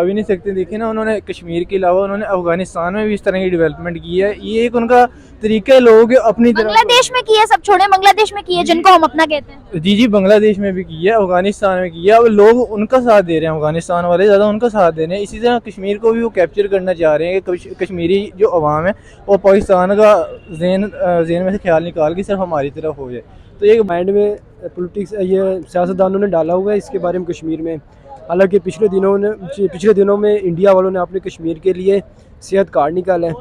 अभी नहीं सकते। देखिए ना, उन्होंने कश्मीर के अलावा उन्होंने अफगानिस्तान में भी इस तरह की डेवलपमेंट की है। ये एक उनका तरीका है लोगों के अपनी तरफ। बांग्लादेश में की है, सब छोड़े, बांग्लादेश में की है जिनको हम अपना कहते हैं। जी जी, बांग्लादेश में भी की है, अफगानिस्तान में की है। अब लोग उनका साथ दे रहे हैं, अफगानिस्तान वाले ज़्यादा उनका साथ दे रहे हैं। इसी तरह कश्मीर को भी वो कैप्चर करना चाह रहे हैं कि कश्मीरी जो अवाम है वो पाकिस्तान का जेन में से ख्याल निकाल के सिर्फ हमारी तरफ हो जाए। तो ये माइंड में पॉलिटिक्स ये सियासतदानों ने डाला हुआ है इसके बारे में कश्मीर में। हालांकि पिछले दिनों में इंडिया वालों ने अपने कश्मीर के लिए सेहत कार्ड निकाला है।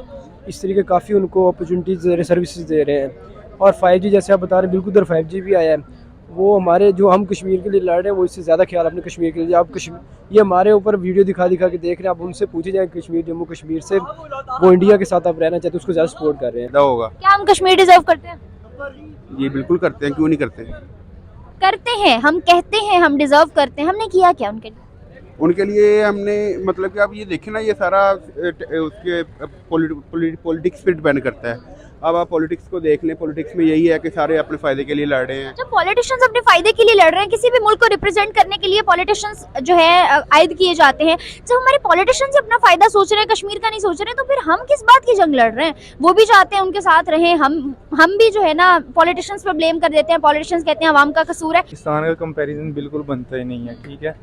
इस तरीके काफ़ी उनको अपॉर्चुनिटीज़ दे रहे, सर्विसेज दे रहे हैं। और 5G जैसे आप बता रहे हैं, बिल्कुल उधर 5G भी आया है। वो हमारे जो हम कश्मीर के लिए लड़ रहे हैं वो इससे ज़्यादा ख्याल अपने कश्मीर के लिए। आप कश्मीर ये हमारे ऊपर वीडियो दिखा के देख रहे हैं। आप उनसे पूछे जाए कश्मीर, जम्मू कश्मीर से, वो इंडिया के साथ आप रहना चाहते हैं, उसको ज़्यादा सपोर्ट कर रहे हैं। होगा क्या हम कश्मीर डिजर्व करते हैं? ये बिल्कुल करते हैं, क्यों नहीं करते। करते हैं, हम कहते हैं हम डिजर्व करते हैं। हमने किया क्या उनके लिए? उनके लिए हमने मतलब कि आप ये देखें ना, ये सारा उसके पॉलिटिक्स पे डिपेंड करता है। अब आप पॉलिटिक्स को देख लें, पॉलिटिक्स में यही है कि सारे अपने फ़ायदे के लिए लड़ रहे हैं। जब पॉलिटिशियंस अपने फायदे के लिए लड़ रहे हैं, किसी भी मुल्क को रिप्रेजेंट करने के लिए पॉलिटिशियंस जो है आयद किए जाते हैं। जब हमारे पॉलिटिशियंस अपना फायदा सोच रहे हैं, कश्मीर का नहीं सोच रहे हैं, तो फिर हम किस बात की जंग लड़ रहे हैं? वो भी चाहते हैं उनके साथ रहें, हम भी जो है ना पॉलिटिशियंस पर ब्लेम कर देते हैं। पॉलिटिशियंस कहते हैं अवाम का कसूर है। पाकिस्तान का कंपैरिजन बिल्कुल बनता ही नहीं है। ठीक है,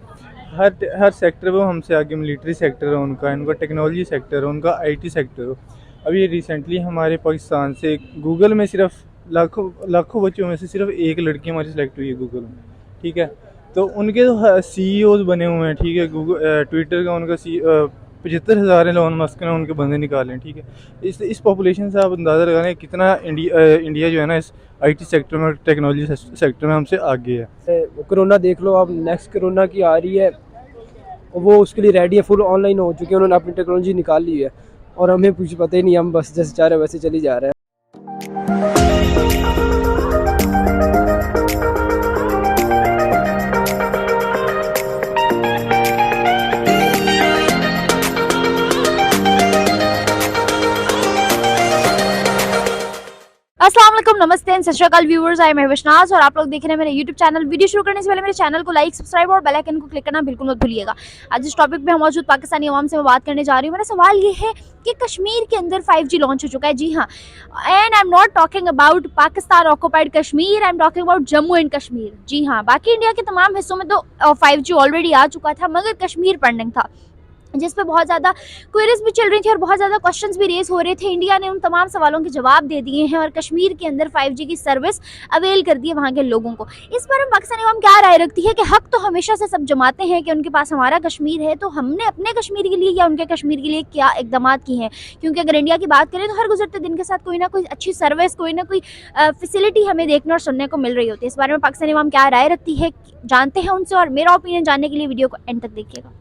हर सेक्टर वो हमसे आगे। मिलिट्री सेक्टर है उनका टेक्नोलॉजी सेक्टर है उनका, IT सेक्टर हो। अभी रिसेंटली हमारे पाकिस्तान से गूगल में सिर्फ लाखों बच्चों में से सिर्फ एक लड़की हमारी सेलेक्ट हुई है गूगल में। ठीक है, तो उनके तो CEOs बने हुए हैं। ठीक है, गूगल ट्विटर का उनका 75,000 एलोन मस्क ने उनके बंदे निकाले हैं। ठीक है, इस पॉपुलेशन से आप अंदाज़ा लगा लें कितना इंडिया जो है ना इस IT सेक्टर में, टेक्नोलॉजी सेक्टर में हमसे आगे है। कोरोना देख लो, अब नेक्स्ट कोरोना की आ रही है, वो उसके लिए रेडी है, फुल ऑनलाइन हो चुके हैं, उन्होंने अपनी टेक्नोलॉजी निकाल ली है और हमें कुछ पता ही नहीं। हम बस जैसे चाह रहे हैं वैसे चली जा रहे हैं। अस्सलाम वालेकुम, नमस्ते एंड सत श्री अकाल व्यूअर्स, आई एम विश्वनाथ और आप लोग देख रहे हैं मेरे YouTube चैनल। वीडियो शुरू करने से पहले मेरे चैनल को लाइक, सब्सक्राइब और बेल आइकन को क्लिक करना बिल्कुल मत भूलिएगा। आज इस टॉपिक पे हम मौजूद पाकिस्तानी अवाम से मैं बात करने जा रही हूँ। मेरा सवाल ये है कि कश्मीर के अंदर 5G लॉन्च हो चुका है। जी हाँ, and I am not talking about Pakistan occupied Kashmir, I am talking about Jammu and Kashmir. जी हाँ, बाकी इंडिया के तमाम हिस्सों में तो 5G ऑलरेडी आ चुका था, मगर कश्मीर पेंडिंग था, जिस पे बहुत ज़्यादा क्वेरीज भी चल रही थी और बहुत ज़्यादा क्वेश्चंस भी रेज हो रहे थे। इंडिया ने उन तमाम सवालों के जवाब दे दिए हैं और कश्मीर के अंदर 5G की सर्विस अवेल कर दी है वहाँ के लोगों को। इस बारे में पाकिस्तानी अवाम क्या राय रखती है कि हक तो हमेशा से सब जमाते हैं कि उनके पास हमारा कश्मीर है, तो हमने अपने कश्मीर के लिए या उनके कश्मीर के लिए क्या इकदाम किए हैं? क्योंकि अगर इंडिया की बात करें तो हर गुजरते दिन के साथ कोई ना कोई अच्छी सर्विस, कोई ना कोई फैसिलिटी हमें देखने और सुनने को मिल रही होती है। इस बारे में पाकिस्तानी अवाम क्या राय रखती है, जानते हैं उनसे, और मेरा ओपिनियन जानने के लिए वीडियो को एंड तक देखिएगा।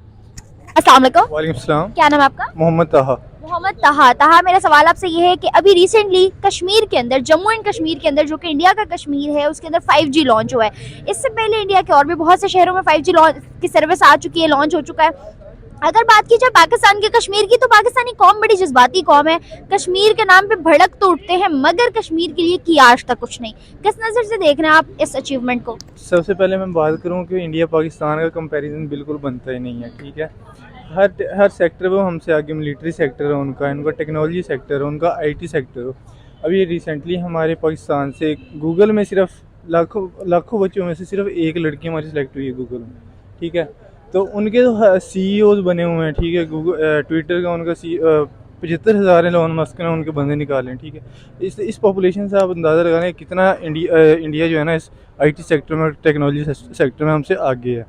अस्सलाम वालेकुम। वालेकुम सलाम। क्या नाम है आपका? मोहम्मद ताहा। मोहम्मद ताहा। ताहा, मेरा सवाल आपसे ये है कि अभी रिसेंटली कश्मीर के अंदर, जम्मू एंड कश्मीर के अंदर, जो कि इंडिया का कश्मीर है, उसके अंदर 5G लॉन्च हुआ है। इससे पहले इंडिया के और भी बहुत से शहरों में 5G की सर्विस आ चुकी है, लॉन्च हो चुका है। अगर बात की जाए पाकिस्तान के कश्मीर की, तो पाकिस्तानी कौम बड़ी जज्बाती कौम है। कश्मीर के नाम पे भड़क तो उठते हैं, मगर कश्मीर के लिए किया आज तक कुछ नहीं। किस नज़र से देख रहे हैं आप इस अचीवमेंट को? सबसे पहले मैं बात करूँ कि इंडिया पाकिस्तान का कंपैरिजन बिल्कुल बनता ही नहीं है। ठीक है, हर सेक्टर वो हमसे आगे। मिलिट्री सेक्टर है उनका टेक्नोलॉजी सेक्टर है उनका, IT सेक्टर हो। अभी रिसेंटली हमारे पाकिस्तान से गूगल में सिर्फ लाखों बच्चों में से सिर्फ एक लड़की हमारी सेलेक्ट हुई है गूगल में। ठीक है, तो उनके तो CEOs बने हुए हैं। ठीक है, गूगल ट्विटर का उनका 75,000 एलोन मस्क ने उनके बंदे निकाले हैं। ठीक है, इस पॉपुलेशन से आप अंदाज़ा लगा लें कितना इंडिया जो है ना इस IT सेक्टर में, टेक्नोलॉजी सेक्टर में हमसे आगे है।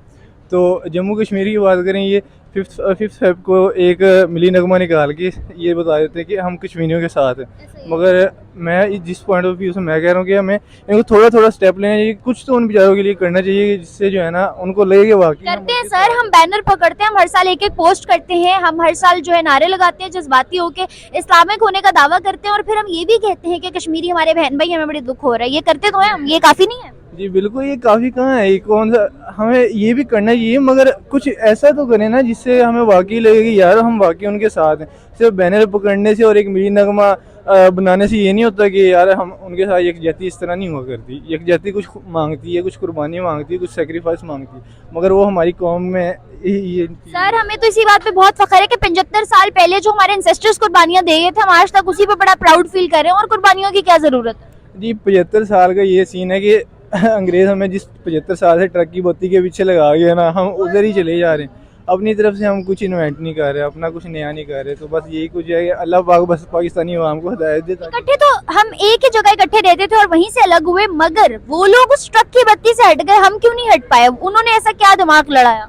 तो जम्मू कश्मीर की बात करें, ये 5 फेब को एक मिली नगमा निकाल के ये बता देते हैं कि हम कश्मीरियों के साथ हैं। मगर मैं जिस पॉइंट ऑफ व्यू से मैं कह रहा हूँ कि हमें इनको थोड़ा स्टेप लेना चाहिए, कुछ तो उन बेचारों के लिए करना चाहिए, जिससे जो है ना उनको लगेगा वाकई करते हैं। सर, हम बैनर पकड़ते हैं, हम हर साल एक पोस्ट करते हैं, हम हर साल जो है नारे लगाते हैं, जज्बाती होकर इस्लामिक होने का दावा करते हैं, और फिर हम ये भी कहते हैं कि कश्मीरी हमारे बहन भाई, हमें बड़े दुख हो रहा है। ये करते तो हैं हम, ये काफ़ी नहीं है? जी बिल्कुल, ये काफ़ी कहाँ है, ये कौन सा, हमें ये भी करना चाहिए, मगर कुछ ऐसा तो करें ना जिससे हमें वाकई लगे कि यार हम वाकई उनके साथ हैं। सिर्फ बैनर पकड़ने से और एक मिली नगमा बनाने से ये नहीं होता कि यार हम उनके साथ यकजहती इस तरह नहीं हुआ करती। यकजहती कुछ मांगती है, कुछ कुर्बानी मांगती है, कुछ सेक्रीफाइस मांगती है, मगर वो हमारी कौम में ये सर हमें तो इसी बात पे बहुत फख्र है कि 75 साल पहले जो हमारे एंसेस्टर्स कुर्बानियां दे गए थे, हम आज तक उसी पे बड़ा प्राउड फील कर रहे हैं, और कुर्बानियों की क्या ज़रूरत है। जी 75 साल का ये सीन है कि अंग्रेज़ हमें जिस 75 साल से ट्रक की बत्ती के पीछे लगा गया ना, हम उधर ही चले जा रहे हैं। अपनी तरफ से हम कुछ इन्वेंट नहीं कर रहे, अपना कुछ नया नहीं कर रहे। तो बस यही कुछ है कि अल्लाह पाक बस पाकिस्तानी अवाम को हिदायत दे ताकि इकट्ठे तो हम एक ही जगह इकट्ठे रहते थे और वहीं से अलग हुए, मगर वो लोग उस ट्रक की बत्ती से हट गए, हम क्यों नहीं हट पाए? उन्होंने ऐसा क्या दिमाग लड़ाया?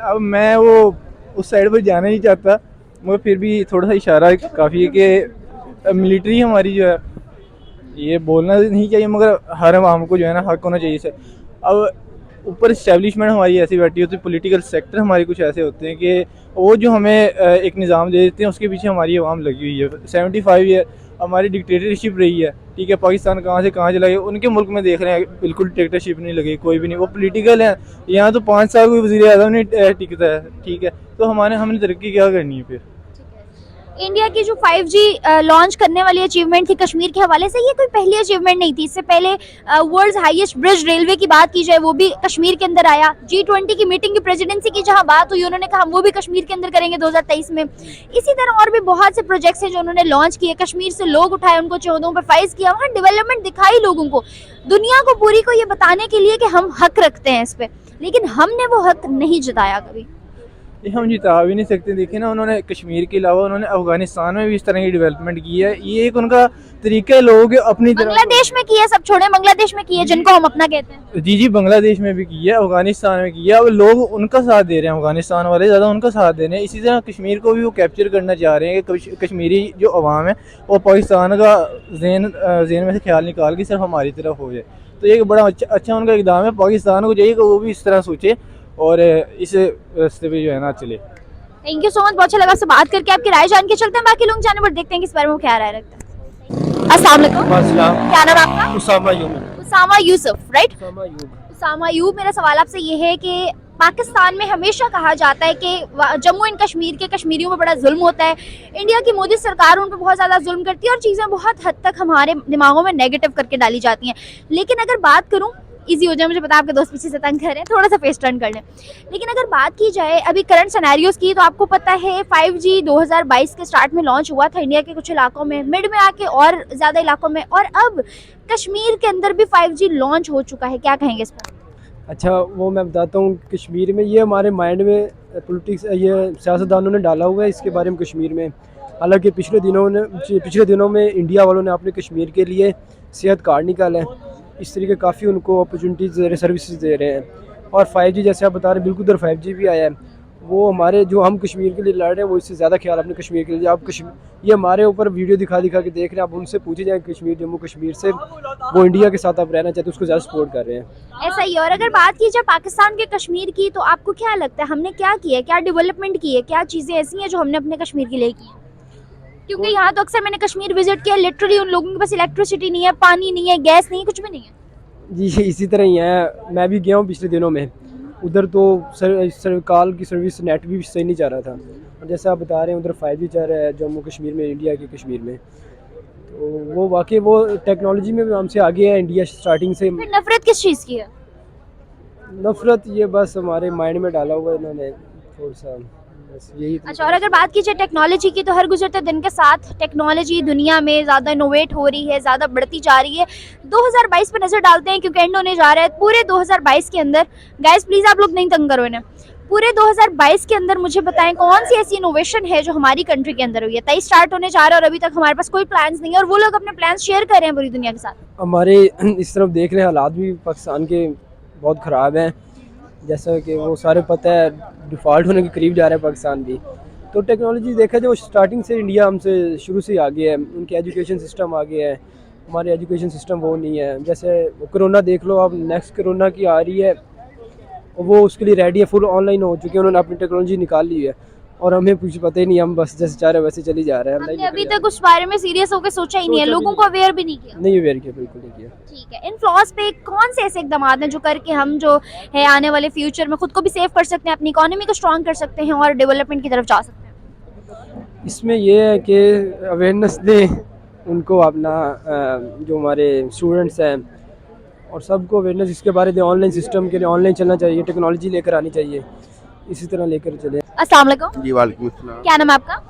अब मैं वो उस साइड पर जाना नहीं चाहता, मगर फिर भी थोड़ा सा इशारा काफ़ी है कि मिलिट्री हमारी जो है, ये बोलना नहीं चाहिए मगर हर आवाम को जो है ना हक होना चाहिए सर। अब ऊपर इस्टेब्लिशमेंट हमारी ऐसी बैठी होती है, पॉलिटिकल सेक्टर हमारे कुछ ऐसे होते हैं कि वो जो हमें एक निज़ाम दे देते हैं, उसके पीछे हमारी आवाम लगी हुई है। 75 ईयर हमारी डिक्टेटरशिप रही है, ठीक है। पाकिस्तान कहाँ से कहाँ चला गया, उनके मुल्क में देख रहे हैं बिल्कुल डिक्टेटरशिप नहीं लगी, कोई भी नहीं, वो पॉलिटिकल है। यहाँ तो 5 साल कोई वज़ीर आज़म नहीं टिकता है, ठीक है। तो हमने तरक्की क्या करनी है फिर? इंडिया की जो 5G लॉन्च करने वाली अचीवमेंट थी कश्मीर के हवाले से, ये कोई पहली अचीवमेंट नहीं थी। इससे पहले वर्ल्ड्स हाईएस्ट ब्रिज रेलवे की बात की जाए, वो भी कश्मीर के अंदर आया। G20 की मीटिंग की प्रेसिडेंसी की जहां बात हुई, उन्होंने कहा हम वो भी कश्मीर के अंदर करेंगे 2023 में। इसी तरह और भी बहुत से प्रोजेक्ट्स हैं जो उन्होंने लॉन्च किए, कश्मीर से लोग उठाए, उनको चौहदों पर फाइज किया, वहाँ डेवलपमेंट दिखाई लोगों को, दुनिया को पूरी को ये बताने के लिए कि हम हक रखते हैं इस पे, लेकिन हमने वो हक नहीं जताया कभी। ये हम जिता भी नहीं सकते। देखिए ना, उन्होंने कश्मीर के अलावा उन्होंने अफगानिस्तान में भी इस तरह की डेवलपमेंट की है। ये एक उनका तरीका है, लोग अपनी तरफ बांग्लादेश में की है, सब छोड़े, बांग्लादेश में की है जिनको हम अपना कहते हैं। जी बांग्लादेश में भी की है, अफगानिस्तान में की है। अब लोग उनका साथ दे रहे हैं, अफगानिस्तान वाले ज़्यादा उनका साथ दे रहे हैं। इसी तरह कश्मीर को भी वो कैप्चर करना चाह रहे हैं कि कश्मीरी जो अवाम है वो पाकिस्तान का जेन में से ख्याल निकाल के सिर्फ हमारी तरफ हो जाए। तो ये बड़ा अच्छा उनका इकदाम है। पाकिस्तान को चाहिए कि वो भी इस तरह सोचे और इस रास्ते पे जो है ना चले। थैंक यू सो मच, बहुत अच्छा लगा आपसे बात करके। आपकी राय जान के चलते हैं बाकी लोग जाने पर, देखते हैं किस बारे में वो क्या राय रखते हैं। अस्सलाम वालेकुम, क्या नाम है आपका? उसामा यूसुफ, राइट? उसामा यूब, मेरा सवाल आपसे ये है कि पाकिस्तान में हमेशा कहा जाता है कि जम्मू एंड कश्मीर के कश्मीरियों पर बड़ा जुल्म होता है, इंडिया की मोदी सरकार उन पर बहुत ज़्यादा जुल्म करती है और चीज़ें बहुत हद तक हमारे दिमागों में नेगेटिव करके डाली जाती हैं। लेकिन अगर बात करूँ, इजी हो जाए, मुझे पता आपके दोस्त पीछे से तंग कर रहे हैं, थोड़ा सा फेस टर्न कर लें। लेकिन अगर बात की जाए अभी करंट सिनेरियोज की, तो आपको पता है 5G 2022 के स्टार्ट में लॉन्च हुआ था इंडिया के कुछ इलाकों में, मिड में आके और ज़्यादा इलाकों में, और अब कश्मीर के अंदर भी 5G लॉन्च हो चुका है। क्या कहेंगे इस पर? अच्छा, वो मैं बताता हूँ। कश्मीर में ये हमारे माइंड में पॉलिटिक्स, ये सियासतदानों ने डाला हुआ है इसके बारे में कश्मीर में। हालांकि पिछले दिनों में इंडिया वालों ने अपने कश्मीर के लिए सेहत कार्ड निकाला है। इस तरीके काफ़ी उनको अपॉर्चुनिटीज़ दे रहे, सर्विसेज दे रहे हैं। और 5G जैसे आप बता रहे हैं, बिल्कुल उधर 5G भी आया है। वो हमारे जो हम कश्मीर के लिए लड़ रहे हैं, वो इससे ज़्यादा ख्याल अपने कश्मीर के लिए। आप ये हमारे ऊपर वीडियो दिखा के देख रहे हैं, आप उनसे पूछे जाए कश्मीर, जम्मू कश्मीर से, वो इंडिया के साथ आप रहना चाहते हैं, उसको ज़्यादा सपोर्ट कर रहे हैं। ऐसा ही। और अगर बात की जाए पाकिस्तान के कश्मीर की, तो आपको क्या लगता है हमने क्या किया, क्या डेवलपमेंट की है, क्या चीज़ें ऐसी हैं जो हमने अपने कश्मीर के लिए की है? क्योंकि यहाँ तो अक्सर मैंने कश्मीर विजिट किया, लिटरली उन लोगों के पास इलेक्ट्रिसिटी नहीं है, पानी नहीं है, गैस नहीं है, कुछ भी नहीं है। जी इसी तरह ही है। मैं भी गया हूँ पिछले दिनों में, उधर तो सरकार की सर्विस नेट भी सही नहीं जा रहा था। और जैसे आप बता रहे हैं उधर 5G चल रहा है जम्मू कश्मीर में, इंडिया के कश्मीर में, तो वो वाकई वो टेक्नोलॉजी में भी हमसे आगे है इंडिया स्टार्टिंग से। फिर नफरत किस चीज़ की है? नफरत ये बस हमारे माइंड में डाला हुआ है इन्होंने थोड़ा सा, बस यही। अच्छा, और अगर बात की जाए टेक्नोलॉजी की, तो हर गुजरते दिन के साथ टेक्नोलॉजी दुनिया में ज़्यादा इनोवेट हो रही है, ज़्यादा बढ़ती जा रही है। 2022 पे नज़र डालते हैं क्योंकि एंड होने जा रहा है। पूरे 2022 के अंदर, गाइस प्लीज़ आप लोग नहीं तंग करो इन्हें, पूरे 2022 के अंदर मुझे बताएं कौन सी ऐसी इनोवेशन है जो हमारी कंट्री के अंदर हुई है। 23 स्टार्ट होने जा रहा है और अभी तक हमारे पास कोई प्लान्स नहीं है, और वो लोग अपने प्लान्स शेयर कर रहे हैं पूरी दुनिया के साथ। हमारे इस तरफ देख रहे हैं, हालात भी पाकिस्तान के बहुत ख़राब हैं। जैसा कि वो सारे पता है डिफ़ॉल्ट होने के करीब जा रहा है पाकिस्तान भी। तो टेक्नोलॉजी देखा जाए, वो स्टार्टिंग से इंडिया हमसे शुरू से आगे है। उनके एजुकेशन सिस्टम आगे है, हमारे एजुकेशन सिस्टम वो नहीं है। जैसे कोरोना देख लो आप, नेक्स्ट कोरोना की आ रही है, वो उसके लिए रेडी है, फुल ऑनलाइन हो चुके हैं, उन्होंने अपनी टेक्नोलॉजी निकाल ली है और हमें कुछ पता ही नहीं, हम बस जैसे चाह रहे वैसे चली जा रहे हैं। हमने अभी तक उस बारे में सीरियस होकर सोचा ही नहीं है, लोगों को अवेयर भी नहीं किया। नहीं अवेयर किया, बिल्कुल नहीं किया। ठीक है, इन फ्लॉज पे कौन से ऐसे इकदाम हैं जो करके हम जो है आने वाले फ्यूचर में खुद को भी सेव कर सकते हैं, अपनी इकोनॉमी को स्ट्रॉन्ग कर सकते हैं और डेवलपमेंट की तरफ जा सकते हैं? इसमें यह है कि अवेयरनेस दें उनको अपना जो हमारे स्टूडेंट्स हैं और सबको अवेयरनेस इसके बारे में ऑनलाइन सिस्टम के लिए ऑनलाइन चलना चाहिए, टेक्नोलॉजी लेकर आनी चाहिए, इसी तरह लेकर चले। अस्सलाम वालेकुम। जी वालेकुम अस्सलाम। क्या नाम है आपका?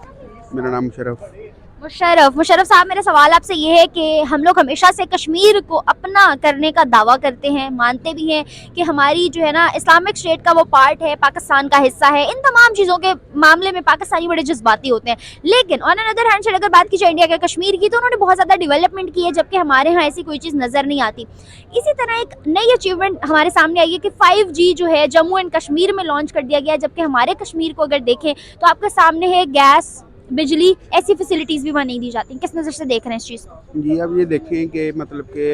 मेरा नाम मुशर्रफ। मुशर्रफ साहब, मेरा सवाल आपसे ये है कि हम लोग हमेशा से कश्मीर को अपना करने का दावा करते हैं, मानते भी हैं कि हमारी जो है ना इस्लामिक स्टेट का वो पार्ट है, पाकिस्तान का हिस्सा है। इन तमाम चीज़ों के मामले में पाकिस्तानी बड़े जज्बाती होते हैं, लेकिन ऑन अनदर हैंड अगर बात की जाए इंडिया के कश्मीर की, तो उन्होंने बहुत ज़्यादा डेवलपमेंट की है, जबकि हमारे यहाँ ऐसी कोई चीज़ नज़र नहीं आती। इसी तरह एक नई अचीवमेंट हमारे सामने आई है कि 5G जो है जम्मू एंड कश्मीर में लॉन्च कर दिया गया है, जबकि हमारे कश्मीर को अगर देखें तो आपके सामने है गैस, बिजली, ऐसी फैसिलिटीज़ भी वहाँ नहीं दी जाती। किस नज़र से देख रहे हैं इस चीज़ को? जी अब ये देखें कि मतलब कि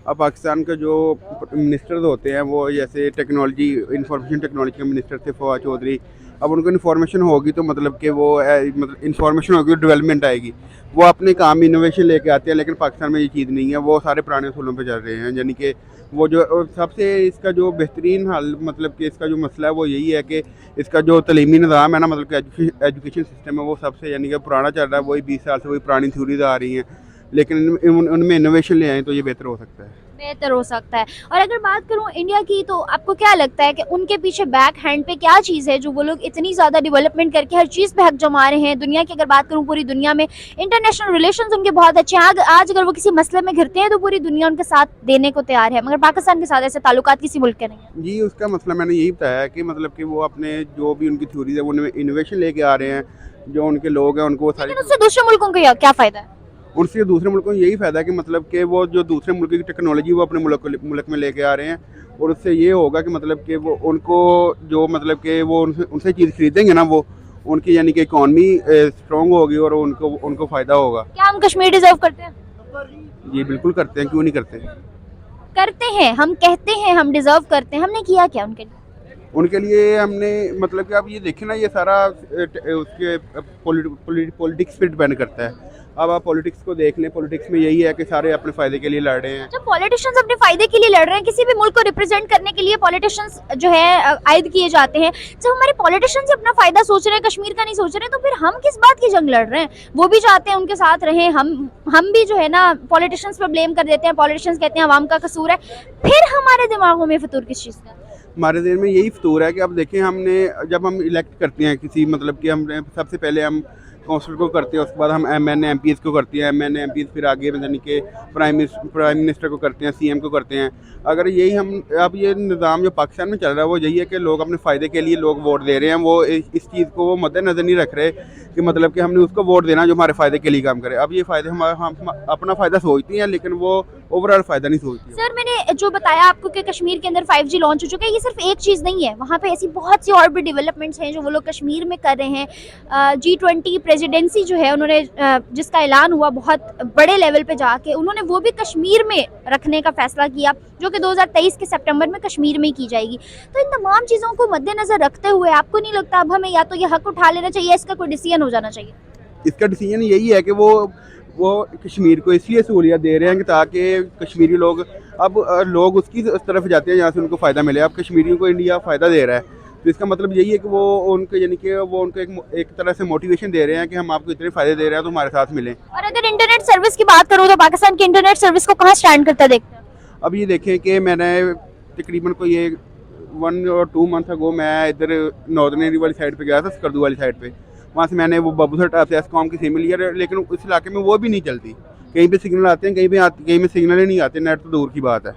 अब पाकिस्तान का जो मिनिस्टर्स होते हैं वो जैसे टेक्नोलॉजी इंफॉर्मेशन टेक्नोलॉजी के मिनिस्टर थे फवाद चौधरी, अब उनको इन्फॉर्मेशन होगी तो मतलब कि वो मतलब इन्फॉर्मेशन होगी, डेवलपमेंट आएगी। वो अपने काम इनोवेशन लेके आते हैं, लेकिन पाकिस्तान में ये चीज़ नहीं है, वो सारे पुराने असूलों पे चल रहे हैं। यानी कि वो जो सबसे इसका जो बेहतरीन हल मतलब कि इसका जो मसला है वो यही है कि इसका जो तलीमी निज़ाम है ना, मतलब कि एजुकेशन सिस्टम है वो सबसे यानी कि पुराना चल रहा है, वही 20 साल से वही पुरानी थ्योरीज आ रही हैं, लेकिन उनमें इनोवेशन ले आए तो ये बेहतर हो सकता है। बेहतर हो सकता है। और अगर बात करूं इंडिया की, तो आपको क्या लगता है कि उनके पीछे बैक हैंड पे क्या चीज़ है जो वो लोग इतनी ज़्यादा डेवलपमेंट करके हर चीज़ पे हक जमा रहे हैं? दुनिया की अगर बात करूं, पूरी दुनिया में इंटरनेशनल रिलेशंस उनके बहुत अच्छे हैं। आज अगर वो किसी मसले में घिरते हैं तो पूरी दुनिया उनके साथ देने को तैयार है, मगर पाकिस्तान के साथ ऐसे ताल्लुकात किसी मुल्क के नहीं है। जी उसका मसला मैंने यही बताया कि मतलब कि वो अपने जो भी उनकी थ्योरीज है वो इनोवेशन लेके आ रहे हैं, जो उनके लोग हैं उनको वो सारी, लेकिन उससे दूसरे मुल्कों को क्या फ़ायदा है? उनसे दूसरे मुल्कों को यही फ़ायदा है कि मतलब कि वो जो दूसरे मुल्क की टेक्नोलॉजी वो अपने मुल्क में लेके आ रहे हैं, और उससे ये होगा कि मतलब कि वो उनको जो मतलब कि वो उनसे चीज़ खरीदेंगे ना, वो उनकी यानी कि इकॉनमी स्ट्रॉन्ग होगी और उनको फ़ायदा होगा। क्या हम कश्मीर डिजर्व करते हैं? जी बिल्कुल करते हैं, क्यों नहीं करते। करते हैं, हम कहते हैं हम डिजर्व करते हैं। हमने किया क्या उनके लिए? उनके लिए हमने मतलब कि आप ये देखें ना, ये सारा उसके पॉलिटिक्स पे डिपेंड करता है। अब आप पॉलिटिक्स को देख लें, पॉलिटिक्स में यही है कि सारे अपने फ़ायदे के लिए लड़ रहे हैं। जब पॉलिटिशियंस अपने फायदे के लिए लड़ रहे हैं, किसी भी मुल्क को रिप्रेजेंट करने के लिए पॉलिटिशियंस जो है आयद किए जाते हैं, जब हमारे पॉलिटिशियंस अपना फायदा सोच रहे हैं, कश्मीर का नहीं सोच रहे हैं, तो फिर हम किस बात की जंग लड़ रहे हैं? वो भी चाहते हैं उनके साथ रहें, हम भी जो है ना पॉलिटिशियंस पर ब्लेम कर देते हैं, पॉलिटिशियंस कहते हैं अवाम का कसूर है। फिर हमारे दिमागों में फितूर किस चीज़ का? हमारे देश में यही फतूर है कि अब देखें, हमने जब हम इलेक्ट करते हैं किसी मतलब कि हमने सबसे पहले हम काउंसिल को करते हैं, उसके बाद हम MN MPs को करते हैं, MN MPs फिर आगे यानी कि प्राइम मिनिस्टर को करते हैं, CM को करते हैं। अगर यही हम अब ये निज़ाम जो पाकिस्तान में चल रहा है वो यही है कि लोग अपने फ़ायदे के लिए लोग वोट दे रहे हैं, वो इस चीज़ को वो मद्देनज़र नहीं रख रहे कि मतलब कि हमने उसको वोट देना जो हमारे फ़ायदे के लिए काम करे। अब ये फ़ायदे हम अपना फ़ायदा सोचती हैं, लेकिन वो ओवरऑल फ़ायदा नहीं सोचती। सर, मैंने जो बताया आपको कि कश्मीर के अंदर 5G लॉन्च हो चुका है, ये सिर्फ एक चीज़ नहीं है, वहाँ पे ऐसी बहुत सी और भी डेवलपमेंट्स हैं जो वो लोग कश्मीर में कर रहे हैं। G20 प्रेसिडेंसी जो है उन्होंने जिसका ऐलान हुआ बहुत बड़े लेवल पे जाके, उन्होंने वो भी कश्मीर में रखने का फैसला किया, जो कि 2023 के सितंबर में कश्मीर में की जाएगी। तो इन तमाम चीज़ों को मद्देनज़र रखते हुए आपको नहीं लगता अब हमें या तो ये हक उठा लेना चाहिए, इसका कोई डिसीजन हो जाना चाहिए? इसका डिसीजन यही है कि वो कश्मीर को इसलिए सहूलियत दे रहे हैं कि ताकि कश्मीरी लोग लोग उसकी तरफ जाते हैं जहाँ से उनको फ़ायदा मिले। अब कश्मीरियों को इंडिया फ़ायदा दे रहा है, तो इसका मतलब यही है कि वो उनको यानी कि वो उनको एक तरह से मोटिवेशन दे रहे हैं कि हम आपको इतने फ़ायदे दे रहे हैं तो हमारे साथ मिलें। और अगर इंटरनेट सर्विस की बात करूँ तो पाकिस्तान की इंटरनेट सर्विस को कहाँ स्टैंड करता देखते हैं? अब ये देखें कि मैंने तकरीबन को ये 1 और 2 मंथ अगो मैं इधर नॉर्दर्न एरिया वाली साइड पे गया था, स्कर्दू वाली साइड पे। वहाँ से मैंने वो बबूसर से एस्कॉम की सिम लिया, लेकिन उस इलाके में वो भी नहीं चलती। कहीं पे सिग्नल आते हैं, कहीं में सिग्नल ही नहीं आते, नेट तो दूर की बात है।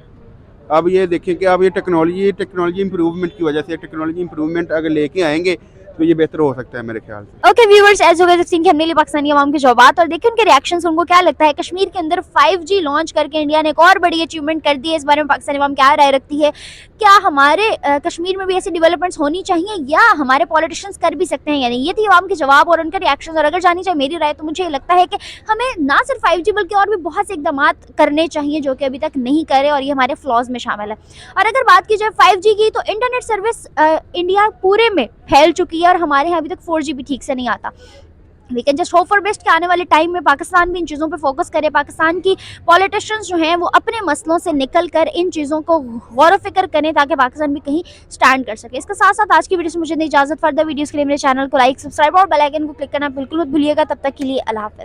अब ये देखें कि अब ये टेक्नोलॉजी इंप्रूवमेंट की वजह से, टेक्नोलॉजी इंप्रूवमेंट अगर लेके आएंगे तो ये बेहतर हो सकता है मेरे ख्याल से। ओके व्यूअर्स, एज हो सिंह हमने लिए पाकिस्तानी अवाम की जवाबात और देखिए उनके रिएक्शंस, उनको क्या लगता है कश्मीर के अंदर 5G लॉन्च करके इंडिया ने एक और बड़ी अचीवमेंट कर दी है। इस बारे में पाकिस्तानी अवाम क्या राय रखती है? क्या हमारे कश्मीर में भी ऐसी डेवलपमेंट्स होनी चाहिए या हमारे पॉलिटिशियंस कर भी सकते हैं? यानी ये थी अवाम के जवाब और उनके रिएक्शन। और अगर जानी चाहिए मेरी राय, तो मुझे लगता है कि हमें ना सिर्फ 5G बल्कि और भी बहुत से इकदाम करने चाहिए जो कि अभी तक नहीं करे, और ये हमारे फ्लॉज में शामिल है। और अगर बात की जाए 5G की, तो इंटरनेट सर्विस इंडिया पूरे में फैल चुकी है और हमारे यहाँ अभी तक 4G भी ठीक से नहीं आता। We can just hope for best कि आने वाले टाइम में पाकिस्तान भी इन चीज़ों पे फोकस करे, पाकिस्तान की पॉलिटिशियंस जो हैं वो अपने मसलों से निकल कर इन चीज़ों को गौर व फिक्र करें ताकि पाकिस्तान भी कहीं स्टैंड कर सके। इसके साथ साथ आज की वीडियो से मुझे इजाज़त। फर्दर वीडियोज़ के लिए मेरे चैनल को लाइक, सब्सक्राइब और बेल आइकन को क्लिक करना बिल्कुल मत भूलिएगा। तब तक के लिए अल्लाह हाफ़िज़।